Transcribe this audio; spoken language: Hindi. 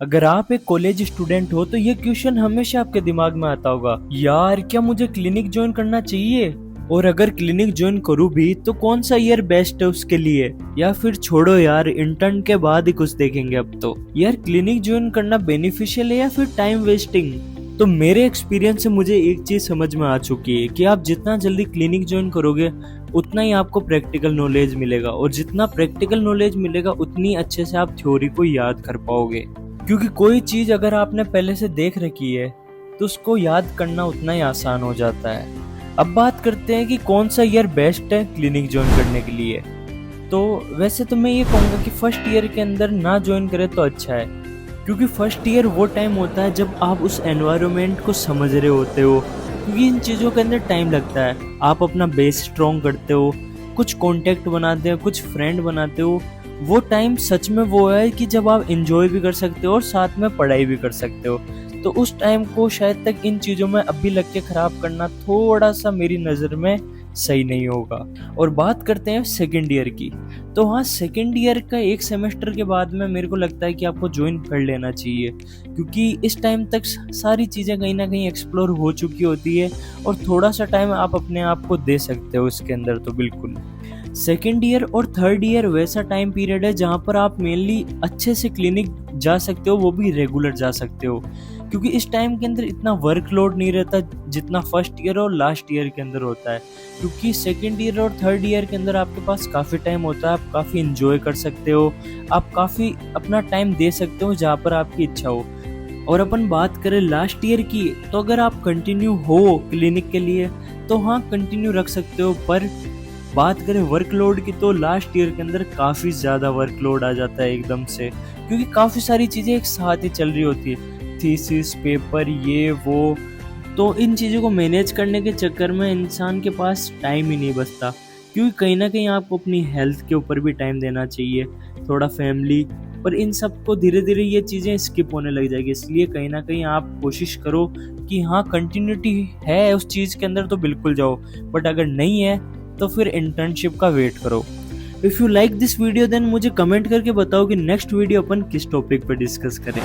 अगर आप एक कॉलेज स्टूडेंट हो तो ये क्वेश्चन हमेशा आपके दिमाग में आता होगा, यार क्या मुझे क्लिनिक ज्वाइन करना चाहिए? और अगर क्लिनिक ज्वाइन करूँ भी तो कौन सा ईयर बेस्ट है उसके लिए? या फिर छोड़ो यार, इंटर्न के बाद ही कुछ देखेंगे। अब तो यार क्लिनिक ज्वाइन करना बेनिफिशियल है या फिर टाइम वेस्टिंग? तो मेरे एक्सपीरियंस से मुझे एक चीज समझ में आ चुकी है कि आप जितना जल्दी क्लिनिक ज्वाइन करोगे उतना ही आपको प्रैक्टिकल नॉलेज मिलेगा, और जितना प्रैक्टिकल नॉलेज मिलेगा उतनी अच्छे से आप थ्योरी को याद कर पाओगे। क्योंकि कोई चीज अगर आपने पहले से देख रखी है तो उसको याद करना उतना ही आसान हो जाता है। अब बात करते हैं कि कौन सा ईयर बेस्ट है क्लिनिक ज्वाइन करने के लिए। तो वैसे तो मैं ये कहूँगा कि फर्स्ट ईयर के अंदर ना ज्वाइन करें तो अच्छा है, क्योंकि फर्स्ट ईयर वो टाइम होता है जब आप उस एनवायरनमेंट को समझ रहे होते हो। क्योंकि इन चीज़ों के अंदर टाइम लगता है, आप अपना बेस स्ट्रॉन्ग करते हो, कुछ कॉन्टेक्ट बनाते हो, कुछ फ्रेंड बनाते हो। वो टाइम सच में वो है कि जब आप इंजॉय भी कर सकते हो और साथ में पढ़ाई भी कर सकते हो। तो उस टाइम को शायद तक इन चीज़ों में अभी लग के ख़राब करना थोड़ा सा मेरी नज़र में सही नहीं होगा। और बात करते हैं सेकेंड ईयर की। तो हाँ, सेकेंड ईयर का एक सेमेस्टर के बाद में मेरे को लगता है कि आपको ज्वाइन कर लेना चाहिए, क्योंकि इस टाइम तक सारी चीज़ें कहीं ना कहीं एक्सप्लोर हो चुकी होती है और थोड़ा सा टाइम आप अपने आप को दे सकते हो इसके अंदर। तो बिल्कुल सेकेंड ईयर और थर्ड ईयर वैसा टाइम पीरियड है जहाँ पर आप मेनली अच्छे से क्लिनिक जा सकते हो, वो भी रेगुलर जा सकते हो, क्योंकि इस टाइम के अंदर इतना वर्कलोड नहीं रहता जितना फर्स्ट ईयर और लास्ट ईयर के अंदर होता है। क्योंकि सेकेंड ईयर और थर्ड ईयर के अंदर आपके पास काफ़ी टाइम होता है, आप काफ़ी इंजॉय कर सकते हो, आप काफ़ी अपना टाइम दे सकते हो जहाँ पर आपकी इच्छा हो। और अपन बात करें लास्ट ईयर की, तो अगर आप कंटिन्यू हो क्लिनिक के लिए तो हाँ कंटिन्यू रख सकते हो, पर बात करें वर्कलोड की तो लास्ट ईयर के अंदर काफ़ी ज़्यादा वर्कलोड आ जाता है एकदम से, क्योंकि काफ़ी सारी चीज़ें एक साथ ही चल रही होती है, थीसिस, पेपर, ये वो। तो इन चीज़ों को मैनेज करने के चक्कर में इंसान के पास टाइम ही नहीं बचता, क्योंकि कहीं ना कहीं आपको अपनी हेल्थ के ऊपर भी टाइम देना चाहिए, थोड़ा फैमिली। पर इन सब को धीरे धीरे ये चीज़ें स्किप होने लग जाएगी, इसलिए कहीं ना कहीं आप कोशिश करो कि हाँ कंटिन्यूटी है उस चीज़ के अंदर तो बिल्कुल जाओ, बट अगर नहीं है तो फिर इंटर्नशिप का वेट करो। If you like this video then मुझे कमेंट करके बताओ कि नेक्स्ट वीडियो अपन किस टॉपिक पर डिस्कस करें।